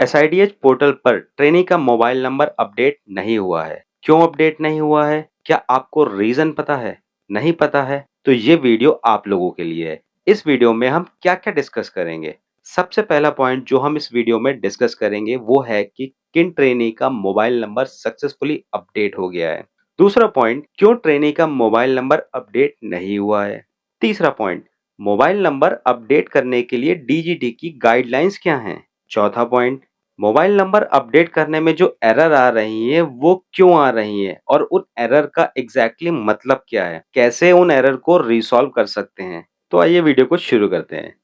एसआईडीएच portal पर trainee का mobile number update नहीं हुआ है। क्यों अपडेट नहीं हुआ है? क्या आपको रीजन पता है? नहीं पता है? तो ये वीडियो आप लोगों के लिए है। इस वीडियो में हम क्या-क्या डिस्कस करेंगे? सबसे पहला पॉइंट जो हम इस वीडियो में डिस्कस करेंगे वो है कि किन ट्रेनी का मोबाइल नंबर सक्सेसफुली अपडेट हो गया है। दूसरा पॉइंट, क्यों ट्रेनी का मोबाइल नंबर अपडेट नहीं हुआ है। तीसरा पॉइंट, मोबाइल नंबर अपडेट करने के लिए डीजीटी की गाइडलाइंस क्या हैं। चौथा पॉइंट, मोबाइल नंबर अपडेट करने में जो एरर आ रही है वो क्यों आ रही है और उन एरर का एग्जैक्टली मतलब क्या है, कैसे उन एरर को रिसॉल्व कर सकते हैं। तो आइए वीडियो को शुरू करते हैं।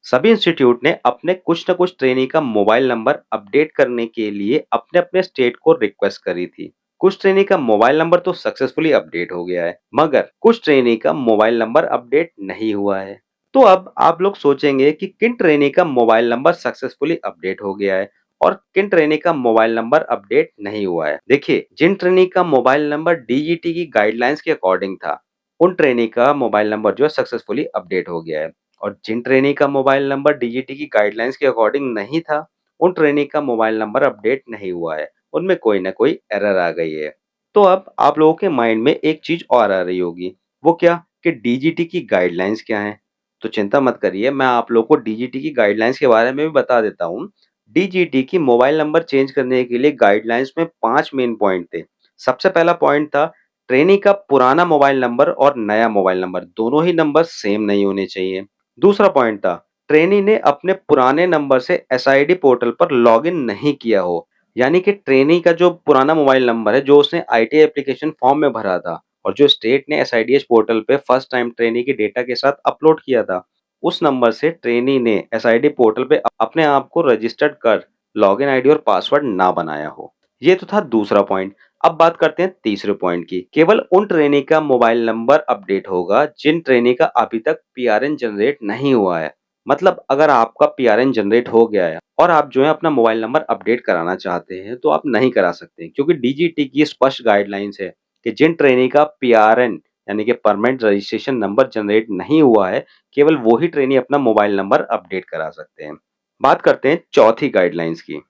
सभी इंस्टीट्यूट ने अपने कुछ न कुछ ट्रेनी का मोबाइल नंबर अपडेट करने के लिए अपने अपने स्टेट को रिक्वेस्ट करी थी। कुछ ट्रेनी का मोबाइल नंबर तो सक्सेसफुली अपडेट हो गया है, मगर कुछ ट्रेनी का मोबाइल नंबर अपडेट नहीं हुआ है। तो अब आप लोग सोचेंगे कि किन ट्रेनी का मोबाइल नंबर सक्सेसफुली अपडेट हो गया है और किन ट्रेनी का मोबाइल नंबर अपडेट नहीं हुआ है। देखिए, जिन ट्रेनी का मोबाइल नंबर डीजीटी की गाइडलाइंस के अकॉर्डिंग था, उन ट्रेनी का मोबाइल नंबर जो है सक्सेसफुली अपडेट हो गया है। और जिन ट्रेनी का मोबाइल नंबर डीजीटी की गाइडलाइंस के अकॉर्डिंग नहीं था, उन ट्रेनी का मोबाइल नंबर अपडेट नहीं हुआ है। उनमें कोई ना कोई एरर आ गई है। तो अब आप लोगों के माइंड में एक चीज और आ रही होगी, वो क्या कि डीजीटी की गाइडलाइंस क्या है। तो चिंता मत करिए, मैं आप लोगों को डीजीटी की गाइडलाइंस के बारे में भी बता देता हूँ। डीजीटी की मोबाइल नंबर चेंज करने के लिए गाइडलाइंस में 5 मेन पॉइंट थे। सबसे पहला पॉइंट था, ट्रेनी का पुराना मोबाइल नंबर और नया मोबाइल नंबर दोनों ही नंबर सेम नहीं होने चाहिए। दूसरा पॉइंट था, ट्रेनी ने अपने पुराने नंबर से एसआईडी पोर्टल पर लॉगिन नहीं किया हो। यानी कि ट्रेनी का जो पुराना मोबाइल नंबर है, जो उसने आईटीआई एप्लीकेशन फॉर्म में भरा था और जो स्टेट ने एसआईडीएच पोर्टल पे फर्स्ट टाइम ट्रेनी के डेटा के साथ अपलोड किया था, उस नंबर से ट्रेनी ने एसआईडी पोर्टल पे अपने आप को रजिस्टर्ड कर लॉगिन आईडी और पासवर्ड ना बनाया हो। ये तो था दूसरा पॉइंट। अब बात करते हैं तीसरे पॉइंट की। केवल उन ट्रेनी का मोबाइल नंबर अपडेट होगा जिन ट्रेनी का अभी तक पीआरएन जनरेट नहीं हुआ है। मतलब अगर आपका पीआरएन जनरेट हो गया है और आप जो है अपना मोबाइल नंबर अपडेट कराना चाहते हैं, तो आप नहीं करा सकते, क्योंकि डीजीटी की स्पष्ट गाइडलाइंस है कि जिन ट्रेनी का पीआरएन यानी कि परमानेंट रजिस्ट्रेशन नंबर जनरेट नहीं हुआ है, केवल वो ही ट्रेनी अपना मोबाइल नंबर अपडेट करा सकते हैं। बात करते हैं चौथी गाइडलाइंस की।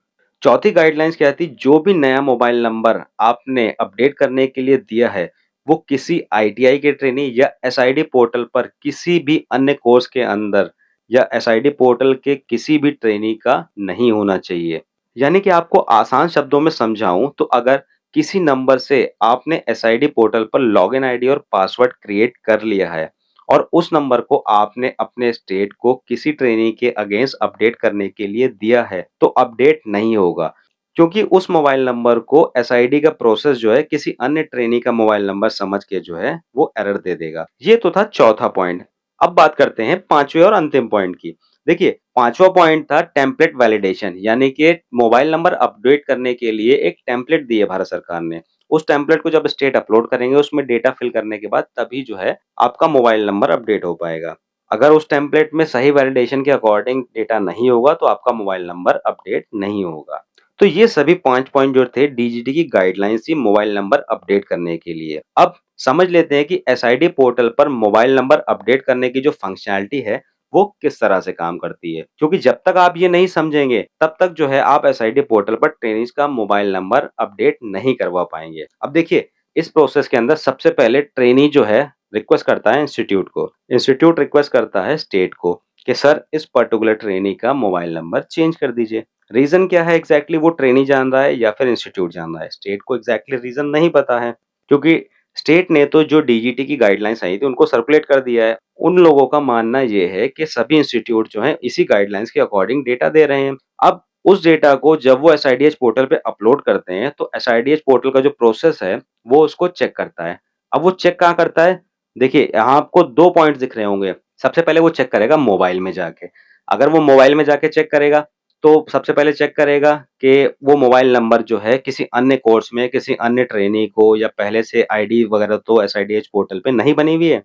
चौथी गाइडलाइंस क्या थी, जो भी नया मोबाइल नंबर आपने अपडेट करने के लिए दिया है, वो किसी आईटीआई के ट्रेनी या एसआईडी पोर्टल पर किसी भी अन्य कोर्स के अंदर या एसआईडी पोर्टल के किसी भी ट्रेनी का नहीं होना चाहिए। यानी कि आपको आसान शब्दों में समझाऊं तो, अगर किसी नंबर से आपने एसआईडी पोर्टल पर लॉगिन आईडी और पासवर्ड क्रिएट कर लिया है और उस नंबर को आपने अपने स्टेट को किसी ट्रेनी के अगेंस्ट अपडेट करने के लिए दिया है, तो अपडेट नहीं होगा, क्योंकि उस मोबाइल नंबर को एसआईडी का प्रोसेस जो है किसी अन्य ट्रेनी का मोबाइल नंबर समझ के जो है वो एरर दे देगा। ये तो था चौथा पॉइंट। अब बात करते हैं पांचवें और अंतिम पॉइंट की। देखिए, पांचवा पॉइंट था टेम्पलेट वैलिडेशन, यानी कि मोबाइल नंबर अपडेट करने के लिए एक टेम्पलेट दी है भारत सरकार ने। उस टेम्पलेट को जब स्टेट अपलोड करेंगे, उसमें डेटा फिल करने के बाद तभी जो है आपका मोबाइल नंबर अपडेट हो पाएगा। अगर उस टेम्पलेट में सही वैलिडेशन के अकॉर्डिंग डेटा नहीं होगा, तो आपका मोबाइल नंबर अपडेट नहीं होगा। तो ये सभी 5 पॉइंट जो थे डीजीटी की गाइडलाइंस थी मोबाइल नंबर अपडेट करने के लिए। अब समझ लेते हैं कि एसआईडी पोर्टल पर मोबाइल नंबर अपडेट करने की जो फंक्शनैलिटी है, वो किस तरह से काम करती है। क्योंकि जब तक आप ये नहीं समझेंगे, तब तक जो है आप एसआईडी पोर्टल पर ट्रेनीज का मोबाइल नंबर अपडेट नहीं करवा पाएंगे। अब देखिए, इस प्रोसेस के अंदर सबसे पहले ट्रेनी जो है रिक्वेस्ट करता है इंस्टीट्यूट को, इंस्टीट्यूट रिक्वेस्ट करता है स्टेट को कि सर इस पर्टिकुलर ट्रेनी का मोबाइल नंबर चेंज कर दीजिए। रीजन क्या है एग्जैक्टली वो ट्रेनी जान रहा है या फिर इंस्टीट्यूट जान रहा है, स्टेट को एग्जैक्टली रीजन नहीं पता है, क्योंकि स्टेट ने तो जो डीजीटी की गाइडलाइंस आई थी उनको सर्कुलेट कर दिया है। उन लोगों का मानना ये है कि सभी इंस्टीट्यूट जो हैं इसी गाइडलाइंस के अकॉर्डिंग डेटा दे रहे हैं। अब उस डेटा को जब वो एसआईडीएच पोर्टल पे अपलोड करते हैं, तो एसआईडीएच पोर्टल का जो प्रोसेस है वो उसको चेक करता है। अब वो चेक कहाँ करता है? देखिए, यहाँ आपको 2 पॉइंट्स दिख रहे होंगे। सबसे पहले वो चेक करेगा मोबाइल में जाके। अगर वो मोबाइल में जाके चेक करेगा, तो सबसे पहले चेक करेगा कि वो मोबाइल नंबर जो है किसी अन्य कोर्स में, किसी अन्य ट्रेनी को या पहले से आईडी वगैरह तो एसआईडीएच पोर्टल पे नहीं बनी हुई है।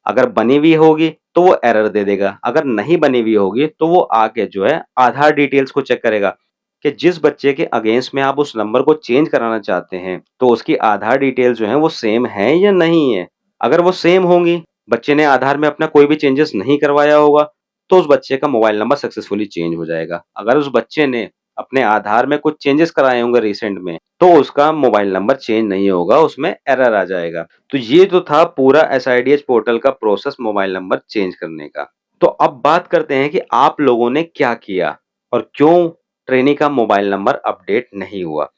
अगर बनी हुई होगी तो वो एरर दे देगा, अगर नहीं बनी हुई होगी तो वो आके जो है आधार डिटेल्स को चेक करेगा कि जिस बच्चे के अगेंस्ट में आप उस नंबर को चेंज कराना चाहते हैं, तो उसकी आधार डिटेल्स जो हैं वो सेम है या नहीं है। अगर वो सेम होंगी, बच्चे ने आधार में अपना कोई भी चेंजेस नहीं करवाया होगा, तो उस बच्चे का मोबाइल नंबर सक्सेसफुली चेंज हो जाएगा। अगर उस बच्चे ने अपने आधार में कुछ चेंजेस कराए होंगे रिसेंट में, तो उसका मोबाइल नंबर चेंज नहीं होगा, उसमें एरर आ जाएगा। तो ये तो था पूरा एसआईडीएच पोर्टल का प्रोसेस मोबाइल नंबर चेंज करने का। तो अब बात करते हैं कि आप लोगों ने क्या किया और क्यों ट्रेनी का मोबाइल नंबर अपडेट नहीं हुआ।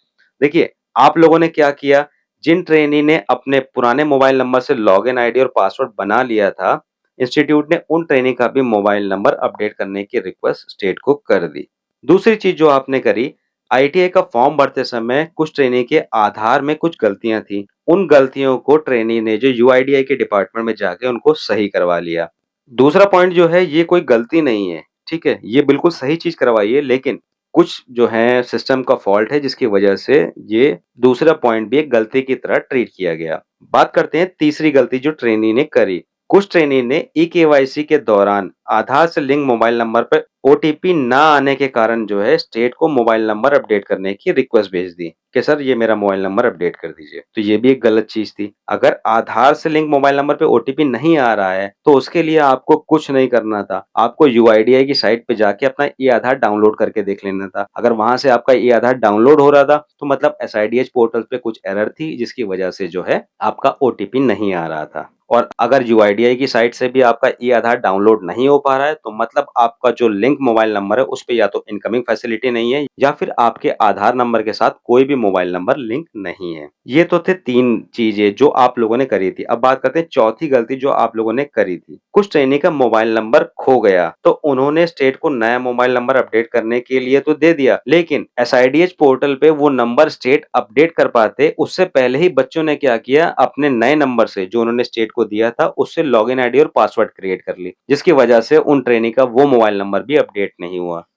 देखिए, आप लोगों ने क्या किया, जिन ट्रेनी ने अपने पुराने मोबाइल नंबर से लॉगिन आईडी और पासवर्ड बना लिया था, इंस्टीट्यूट ने उन ट्रेनी का भी मोबाइल नंबर अपडेट करने की रिक्वेस्ट स्टेट को कर दी। दूसरी चीज जो आपने करी, आईटीआई का फॉर्म भरते समय कुछ ट्रेनी के आधार में कुछ गलतियां थी। उन गलतियों को ट्रेनी ने जो यूआईडीआई के डिपार्टमेंट में जाके उनको सही करवा लिया। दूसरा पॉइंट जो है, ये कोई गलती नहीं है, ठीक है? ये बिल्कुल सही चीज़ करवाई है, लेकिन कुछ जो है सिस्टम का फॉल्ट है जिसकी वजह से ये दूसरा पॉइंट भी एक गलती की तरह ट्रीट किया गया। बात करते हैं तीसरी गलती जो ट्रेनी ने करी। कुछ ट्रेनी ने ई-केवाईसी के दौरान आधार से लिंक मोबाइल नंबर पे ओटीपी ना आने के कारण जो है स्टेट को मोबाइल नंबर अपडेट करने की रिक्वेस्ट भेज दी कि सर ये मेरा मोबाइल नंबर अपडेट कर दीजिए। तो ये भी एक गलत चीज़ थी। अगर आधार से लिंक मोबाइल नंबर पे ओटीपी नहीं आ रहा है, तो उसके लिए आपको कुछ नहीं करना था। आपको यूआईडीआई की साइट पे जाके अपना ई-आधार डाउनलोड करके देख लेना था। अगर वहाँ से आपका ई-आधार डाउनलोड हो रहा था, तो मतलब एसआईडीएच पोर्टल पे कुछ एरर थी जिसकी वजह से जो है आपका ओटीपी नहीं आ रहा था। और अगर यूआईडीआई की साइट से भी आपका ई-आधार डाउनलोड नहीं हो पा रहा है, तो मतलब आपका जो लिंक मोबाइल नंबर है, उस पे या तो इनकमिंग फैसिलिटी नहीं है या फिर आपके आधार नंबर के साथ कोई भी मोबाइल नंबर लिंक नहीं है। ये तो थे 3 चीज़ें जो आप लोगों ने करी थी। अब बात करते हैं चौथी गलती जो आप लोगों ने करी थी। कुछ ट्रेनी का मोबाइल नंबर खो गया, तो उन्होंने स्टेट को नया मोबाइल नंबर अपडेट करने के लिए तो दे दिया, लेकिन एसआईडीएच पोर्टल पे वो नंबर स्टेट अपडेट कर पाते, उससे पहले ही बच्चों ने क्या किया, अपने नए नंबर से जो उन्होंने स्टेट को दिया था, उससे लॉगिन आईडी और पासवर्ड क्रिएट कर ली, जिसकी वजह से उन ट्रेनी का वो मोबाइल नंबर भी अपडेट नहीं हुआ।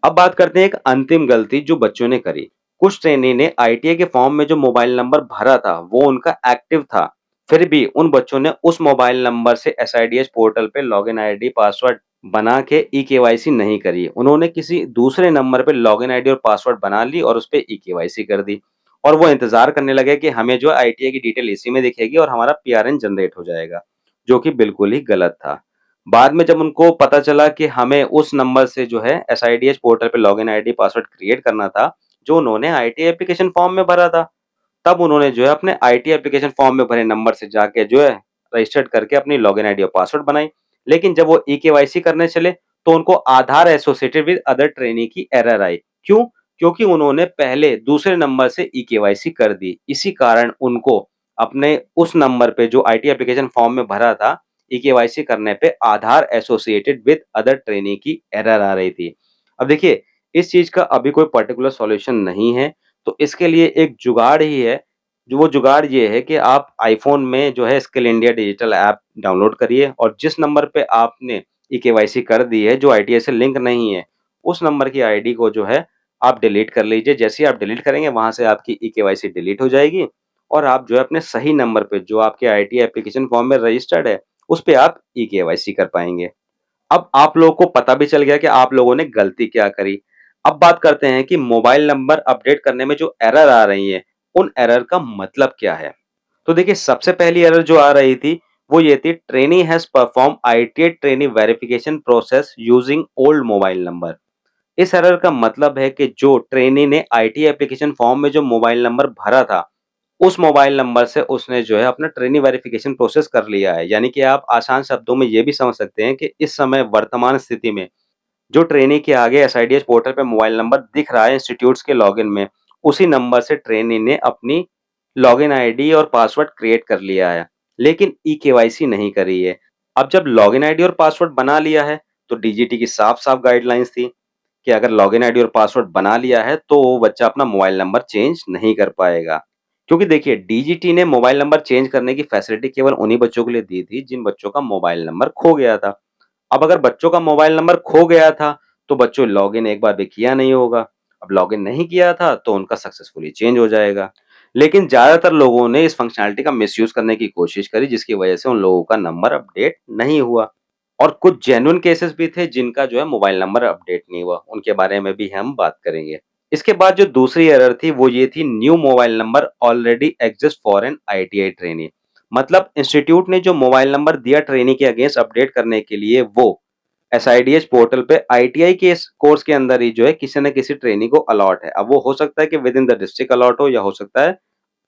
अब बात करते हैं एक अंतिम गलती जो बच्चों ने करी। कुछ ट्रेनी ने आईटीआई के फॉर्म में जो मोबाइल नंबर भरा था, वो उनका एक्टिव था। फिर भी उन बच्चों ने उस मोबाइल नंबर से एसआईडीएच पोर्टल पे लॉगिन आईडी, पासवर्ड बना के ई-केवाईसी नहीं करी। उन्होंने किसी दूसरे नंबर पे लॉगिन आईडी और पासवर्ड बना ली और उसपे ई-केवाईसी कर दी। और वो इंतज़ार करने लगे कि हमें जो है आईटीआई की डिटेल इसी में दिखेगी और हमारा पीआरएन जनरेट हो जाएगा, जो कि बिल्कुल ही गलत था। बाद में जब उनको पता चला कि हमें उस नंबर से जो है एसआईडीएच पोर्टल पे लॉगिन आईडी पासवर्ड क्रिएट करना था, जो उन्होंने आईटी एप्लीकेशन फॉर्म में भरा था। तब उन्होंने जो है अपने आईटी एप्लीकेशन फॉर्म में भरे नंबर से जाके जो है रजिस्टर्ड करके अपनी लॉगिन आईडी और पासवर्ड बनाई। लेकिन जब वो ई-केवाईसी करने चले, तो उनको आधार एसोसिएटेड विद अदर ट्रेनी की एरर आई। क्यों? क्योंकि उन्होंने पहले दूसरे नंबर से ई-केवाईसी कर दी। इसी कारण उनको अपने उस नंबर पे जो आईटी एप्लीकेशन फॉर्म में भरा था, ई-केवाईसी करने पे आधार एसोसिएटेड विद अदर ट्रेनी की एरर आ रही थी। अब देखिए, इस चीज़ का अभी कोई पर्टिकुलर सॉल्यूशन नहीं है, तो इसके लिए एक जुगाड़ ही है। जो वो जुगाड़ ये है कि आप आईफ़ोन में जो है skill India digital app download करिए और जिस नंबर पे आपने ई-केवाईसी कर दी है, जो आईटीआई से लिंक नहीं है, उस नंबर की आईडी को जो है आप डिलीट कर लीजिए। जैसे ही आप डिलीट करेंगे, वहाँ से आपकी ई-केवाईसी डिलीट हो जाएगी और आप जो है अपने सही नंबर पे जो आपके आईटी एप्लीकेशन फॉर्म में रजिस्टर्ड है, उस पे आप ई-केवाईसी कर पाएँगे। अब आप लोगों को पता भी चल गया कि आप लोगों ने गलती क्या करी। अब बात करते हैं कि मोबाइल नंबर अपडेट करने में जो एरर आ रही है, उन एरर का मतलब क्या है? तो देखिए, सबसे पहली एरर जो आ रही थी, वो ये थी trainee has perform ITI trainee verification process using old mobile number. इस एरर का मतलब है कि जो ट्रेनी ने आईटी एप्लीकेशन फॉर्म में जो मोबाइल नंबर भरा था, उस मोबाइल नंबर से उसने जो है अपना ट्रेनी वेरिफिकेशन प्रोसेस कर लिया है। यानी कि आप आसान शब्दों में ये भी समझ सकते हैं कि इस समय वर्तमान स्थिति में जो ट्रेनी के आगे एसआईडीएस पोर्टल पे मोबाइल नंबर दिख रहा है इंस्टीट्यूट्स के लॉगिन में, उसी नंबर से ट्रेनी ने अपनी लॉगिन आईडी और पासवर्ड क्रिएट कर लिया है, लेकिन ई-केवाईसी नहीं करी है। अब जब लॉगिन आईडी और पासवर्ड बना लिया है, तो डीजीटी की साफ-साफ गाइडलाइंस थी कि अगर लॉगिन आईडी और पासवर्ड बना लिया है, तो वो बच्चा अपना मोबाइल नंबर चेंज नहीं कर पाएगा। क्योंकि देखिए, डीजीटी ने मोबाइल नंबर चेंज करने की फैसिलिटी केवल उन्हीं बच्चों के लिए दी थी, जिन बच्चों का मोबाइल नंबर खो गया था। अब अगर बच्चों का मोबाइल नंबर खो गया था, तो बच्चों लॉगिन एक बार भी किया नहीं होगा। अब लॉगिन नहीं किया था, तो उनका सक्सेसफुली चेंज हो जाएगा। लेकिन ज़्यादातर लोगों ने इस फंक्शनैलिटी का मिसयूज़ करने की कोशिश करी, जिसकी वजह से उन लोगों का नंबर अपडेट नहीं हुआ। और कुछ जेन्युइन केसेस भी थे जिनका जो है मोबाइल नंबर अपडेट नहीं हुआ, उनके बारे में भी हम बात करेंगे। इसके बाद जो दूसरी एरर थी वो ये थी new mobile number already exist for an ITI trainee. मतलब इंस्टीट्यूट ने जो मोबाइल नंबर दिया ट्रेनी के अगेंस्ट अपडेट करने के लिए वो एसआईडीएस पोर्टल पे आईटीआई के इस कोर्स के अंदर ही जो है किसी न किसी ट्रेनी को अलॉट है। अब वो हो सकता है कि within the district allot हो या हो सकता है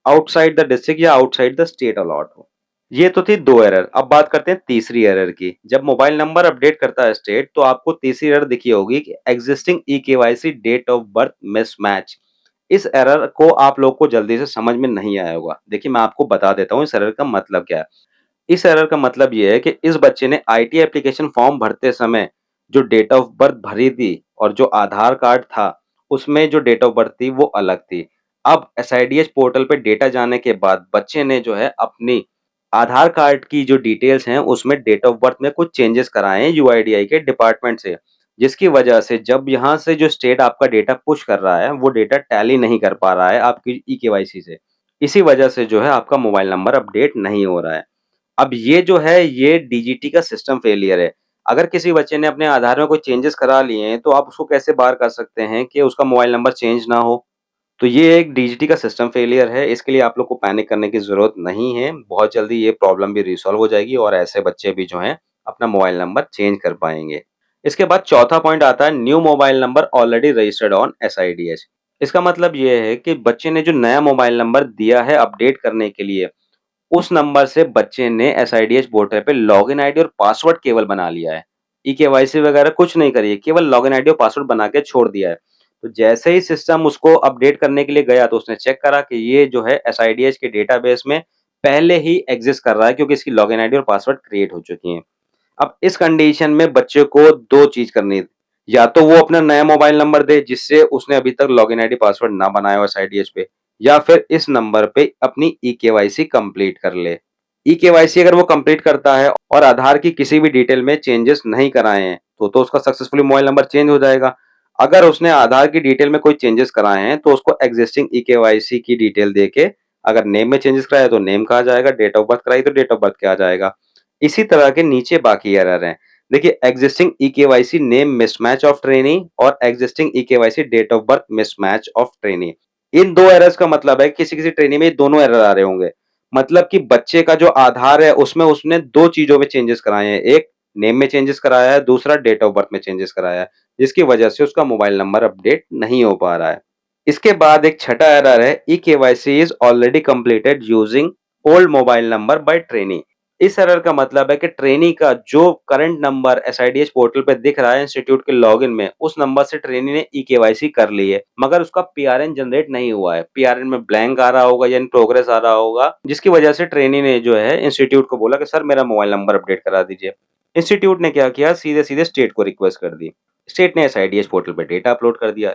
आउटसाइड द डिस्ट्रिक्ट या आउटसाइड द स्टेट अलॉट हो। ये तो थी 2 एरर। अब बात करते हैं तीसरी एरर की। जब मोबाइल नंबर अपडेट करता है स्टेट तो आपको तीसरी एरर दिखी होगी कि existing eKYC date of birth mismatch. इस एरर को आप लोग को जल्दी से समझ में नहीं आया होगा। देखिए मैं आपको बता देता हूँ इस एरर का मतलब क्या है। इस एरर का मतलब ये है कि इस बच्चे ने आईटी एप्लीकेशन फॉर्म भरते समय जो डेट ऑफ बर्थ भरी थी और जो आधार कार्ड था, उसमें जो डेट ऑफ बर्थ थी वो अलग थी। अब एसआईडीएस पोर्टल पे डेटा जाने के बाद बच्चे ने जो है अपनी आधार कार्ड की जो डिटेल्स हैं उसमें डेट ऑफ बर्थ में कुछ चेंजेस कराए हैं यूआईडीआई के डिपार्टमेंट से, जिसकी वजह से जब यहाँ से जो स्टेट आपका डेटा पुश कर रहा है, वो डेटा टैली नहीं कर पा रहा है आपकी ई-केवाईसी से। इसी वजह से जो है आपका मोबाइल नंबर अपडेट नहीं हो रहा है। अब ये जो है ये डीजीटी का सिस्टम फेलियर है। अगर किसी बच्चे ने अपने आधार में कोई चेंजेस करा लिए हैं, तो आप उसको कैसे बाहर कर सकते हैं कि उसका मोबाइल नंबर चेंज ना हो? तो ये एक डीजीटी का सिस्टम फेलियर है। इसके लिए आप लोग को पैनिक करने की ज़रूरत नहीं है। बहुत जल्दी ये प्रॉब्लम भी रिज़ॉल्व हो जाएगी और ऐसे बच्चे भी जो हैं, अपना मोबाइल नंबर चेंज कर पाएँगे। इसके बाद चौथा पॉइंट आता है new mobile number already registered on SIDS. इसका मतलब ये है कि बच्चे ने जो नया मोबाइल नंबर दिया है अपडेट करने के लिए, उस नंबर से बच्चे ने एसआईडीएस पोर्टल पे लॉगिन आईडी और पासवर्ड केवल बना लिया है। ई-केवाईसी वगैरह कुछ नहीं करी है, केवल लॉगिन आईडी और पासवर्ड बना के छोड़ दिया है। तो जैसे ही सिस्टम उसको अपडेट करने के लिए गया तो उसने चेक करा कि ये जो है एसआईडीएस के डेटाबेस में पहले ही एग्जिस्ट कर रहा है क्योंकि इसकी लॉगिन आईडी और पासवर्ड क्रिएट हो चुकी हैं। अब इस कंडीशन में बच्चे को 2 चीज़ करनी है। या तो वो अपना नया मोबाइल नंबर दे जिससे उसने अभी तक लॉगिन आईडी पासवर्ड ना बनाया हो एसआईडीएस पे, या फिर इस नंबर पे अपनी ई-केवाईसी कंप्लीट कर ले। ई-केवाईसी अगर वो कंप्लीट करता है और आधार की किसी भी डिटेल में चेंजेस नहीं कराए हैं, तो उसका सक्सेसफुली मोबाइल नंबर चेंज हो जाएगा। अगर उसने आधार की डिटेल में कोई चेंजेस कराए हैं, तो उसको एक्जिस्टिंग ई-केवाईसी की डिटेल देके अगर नेम में चेंजेस कराया तो नेम कहा जाएगा, डेट ऑफ बर्थ कराई तो डेट ऑफ बर्थ कहा जाएगा। इसी तरह के नीचे बाकी एरर हैं। देखिए existing eKYC name mismatch of trainee और existing eKYC date of birth mismatch of trainee. इन 2 एरर्स का मतलब है किसी-किसी ट्रेनी में ये दोनों एरर आ रहे होंगे। मतलब कि बच्चे का जो आधार है उसमें उसने 2 चीज़ों में चेंजेस कराए हैं। एक नेम में चेंजेस कराया है, दूसरा डेट ऑफ बर्थ में चेंजेस कराया है, जिसकी वजह से उसका मोबाइल नंबर अपडेट नहीं हो पा रहा है। इसके बाद एक छठा एरर है e-KYC is already completed using old mobile number by trainee. इस एरर का मतलब है कि ट्रेनी का जो करंट नंबर एसआईडीएस पोर्टल पे दिख रहा है इंस्टीट्यूट के लॉगिन में, उस नंबर से ट्रेनी ने ई-केवाईसी कर ली है, मगर उसका पीआरएन जनरेट नहीं हुआ है। पीआरएन में ब्लैंक आ रहा होगा या इन प्रोग्रेस आ रहा होगा, जिसकी वजह से ट्रेनी ने जो है इंस्टीट्यूट को बोला कि सर मेरा मोबाइल नंबर अपडेट करा दीजिए। इंस्टीट्यूट ने क्या किया, सीधे-सीधे स्टेट को रिक्वेस्ट कर दी। स्टेट ने एसआईडीएस पोर्टल पे डेटा अपलोड कर दिया,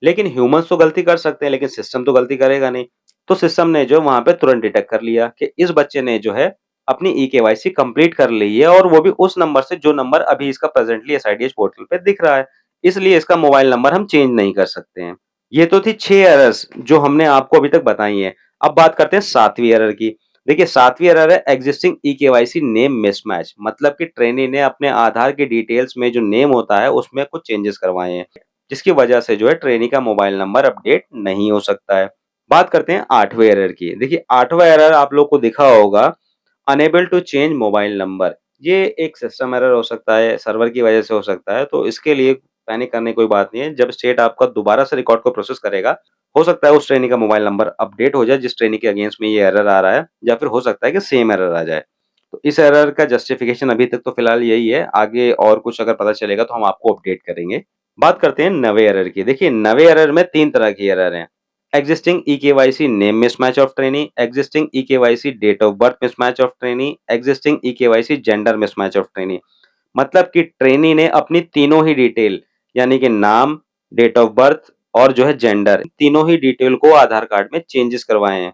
लेकिन ह्यूमन्स तो गलती कर सकते हैं, लेकिन सिस्टम तो गलती करेगा नहीं। तो सिस्टम ने जो वहाँ पे तुरंत डिटेक्ट कर लिया कि इस बच्चे ने जो है अपनी ई-केवाईसी कंप्लीट कर ली है और वो भी उस नंबर से जो नंबर अभी इसका प्रेजेंटली एसआईडीएस पोर्टल पे दिख रहा है। इसलिए इसका मोबाइल नंबर हम चेंज नहीं कर सकते हैं। ये तो थी 6 एरर्स जो हमने आपको अभी तक बताई हैं। अब बात करते हैं 7वीं एरर की। देखिए 7वीं एरर है एक्जिस्टिंग ई-केवाईसी नेम मिसमैच, मतलब कि ट्रेनी ने अपने आधार की डिटेल्स में जो नेम होता है उसमें कुछ चेंजेस करवाए हैं, जिसकी वजह से जो है ट्रेनी का मोबाइल नंबर अपडेट नहीं हो सकता है। बात करते हैं 8वें एरर की। देखिए 8वां एरर आप लोग को दिखा होगा unable to change mobile number. ये एक सिस्टम एरर हो सकता है, सर्वर की वजह से हो सकता है, तो इसके लिए पैनिक करने की कोई बात नहीं है। जब स्टेट आपका दोबारा से रिकॉर्ड को प्रोसेस करेगा, हो सकता है उस ट्रेनी का मोबाइल नंबर अपडेट हो जाए जिस ट्रेनी के अगेंस्ट में ये एरर आ रहा है, या फिर हो सकता है कि सेम एरर आ जाए। तो इस एरर का जस्टिफिकेशन अभी तक तो फिलहाल यही है, आगे और कुछ अगर पता चलेगा तो हम आपको अपडेट करेंगे। बात करते हैं 9वें एरर की। देखिए 9वें एरर में 3 तरह की एरर हैं। Existing eKYC name mismatch of trainee, existing eKYC date of birth mismatch of trainee, existing eKYC gender mismatch of trainee। मतलब कि ट्रेनी ने अपनी तीनों ही डिटेल यानी कि नाम, डेट ऑफ बर्थ और जो है जेंडर, तीनों ही डिटेल को आधार कार्ड में चेंजेस करवाए हैं,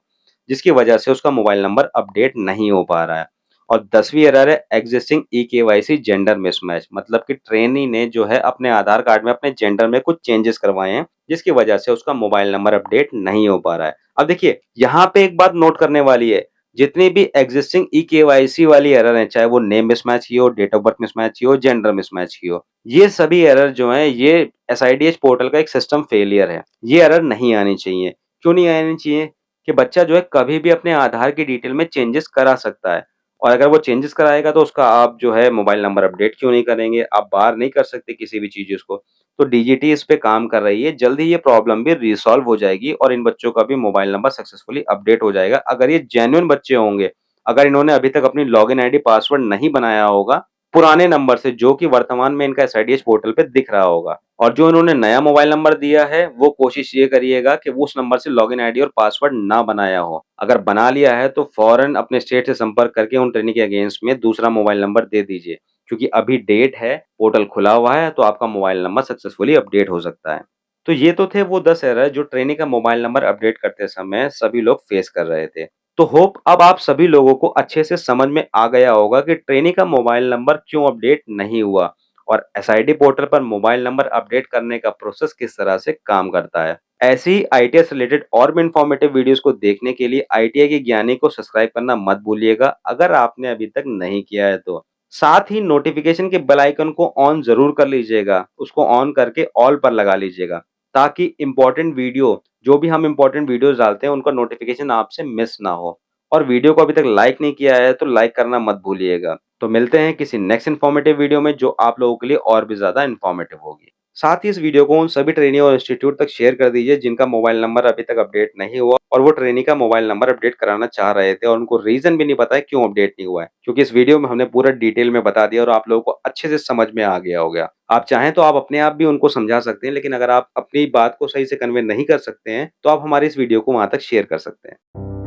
जिसकी वजह से उसका मोबाइल नंबर अपडेट नहीं हो पा रहा है। और 10वीं एरर है एक्जिस्टिंग ई-केवाईसी जेंडर मिसमैच, मतलब कि ट्रेनी ने जो है अपने आधार कार्ड में अपने जेंडर में कुछ चेंजेस करवाए हैं, जिसकी वजह से उसका मोबाइल नंबर अपडेट नहीं हो पा रहा है। अब देखिए, यहाँ पे एक बात नोट करने वाली है, जितनी भी एक्जिस्टिंग ई-केवाईसी वाली एरर है, चाहे वो नेम मिसमैच की हो, डेट ऑफ बर्थ मिसमैच की हो, जेंडर मिसमैच की हो, ये सभी एरर जो हैं, ये एसआईडीएस पोर्टल का एक सिस्टम फेलियर है। ये एरर नहीं आनी चाहिए। क्यों नहीं आनी चाहिए? कि बच्चा जो है कभी भी अपने आधार की डिटेल में चेंजेस करा सकता है और अगर वो चेंजेस कराएगा तो उसका आप जो है मोबाइल नंबर अपडेट क्यों नहीं करेंगे? आप बाहर नहीं कर सकते किसी भी चीज़ उसको। तो डीजीटी इस पे काम कर रही है, जल्द ही ये प्रॉब्लम भी रिज़ॉल्व हो जाएगी और इन बच्चों का भी मोबाइल नंबर सक्सेसफुली अपडेट हो जाएगा। अगर ये जेन्युइन बच्चे होंगे, अगर इन्होंने अभी तक अपनी लॉगिन आईडी पासवर्ड नहीं बनाया होगा, पुराने नंबर से जो कि वर्तमान में इनका एसआईडीएस पोर्टल पे दिख रहा होगा और जो इन्होंने नया मोबाइल नंबर दिया है, वो कोशिश ये करिएगा कि वो उस नंबर से लॉगिन आईडी और पासवर्ड ना बनाया हो। अगर बना लिया है तो फ़ौरन अपने स्टेट से संपर्क करके उन ट्रेनी के अगेंस्ट में दूसरा मोबाइल नंबर दे दीजिए, क्योंकि अभी डेट है, पोर्टल खुला हुआ है तो आपका मोबाइल नंबर सक्सेसफुली अपडेट हो सकता है। तो ये तो थे वो 10 एरर जो ट्रेनी का मोबाइल नंबर अपडेट करते समय सभी लोग फेस कर रहे थे। तो होप अब आप सभी लोगों को अच्छे से समझ में आ गया होगा कि ट्रेनी का मोबाइल नंबर क्यों अपडेट नहीं हुआ और एसआईडी पोर्टल पर मोबाइल नंबर अपडेट करने का प्रोसेस किस तरह से काम करता है। ऐसी ही आईटीएस रिलेटेड और भी इन्फॉर्मेटिव वीडियोस को देखने के लिए आईटीआई के ज्ञानी को सब्सक्राइब करना मत भूलिएगा अगर आपने अभी तक नहीं किया है तो। साथ ही नोटिफिकेशन के बेल आइकन को ऑन जरूर कर लीजिएगा, उसको ऑन करके ऑल पर लगा लीजिएगा ताकि इम्पोर्टेंट वीडियो जो भी हम इम्पोर्टेंट वीडियोस डालते हैं उनका नोटिफिकेशन आपसे मिस ना हो। और वीडियो को अभी तक लाइक नहीं किया है तो लाइक करना मत भूलिएगा। तो मिलते हैं किसी नेक्स्ट इन्फॉर्मेटिव वीडियो में जो आप लोगों के लिए और भी ज़्यादा इन्फॉर्मेटिव होगी। साथ ही इस वीडियो को उन सभी ट्रेनी और इंस्टीट्यूट तक शेयर कर दीजिए जिनका मोबाइल नंबर अभी तक अपडेट नहीं हुआ और वो ट्रेनी का मोबाइल नंबर अपडेट कराना चाह रहे थे और उनको रीज़न भी नहीं पता है क्यों अपडेट नहीं हुआ है। क्योंकि इस वीडियो में हमने पूरा डिटेल में बता दिया और आप लोगों को अच्छे से समझ में आ गया होगा। आप चाहें तो आप अपने आप भी उनको समझा सकते हैं, लेकिन अगर आप अपनी बात को सही से कन्वे नहीं कर सकते हैं, तो आप हमारी इस वीडियो को वहाँ तक शेयर कर सकते हैं।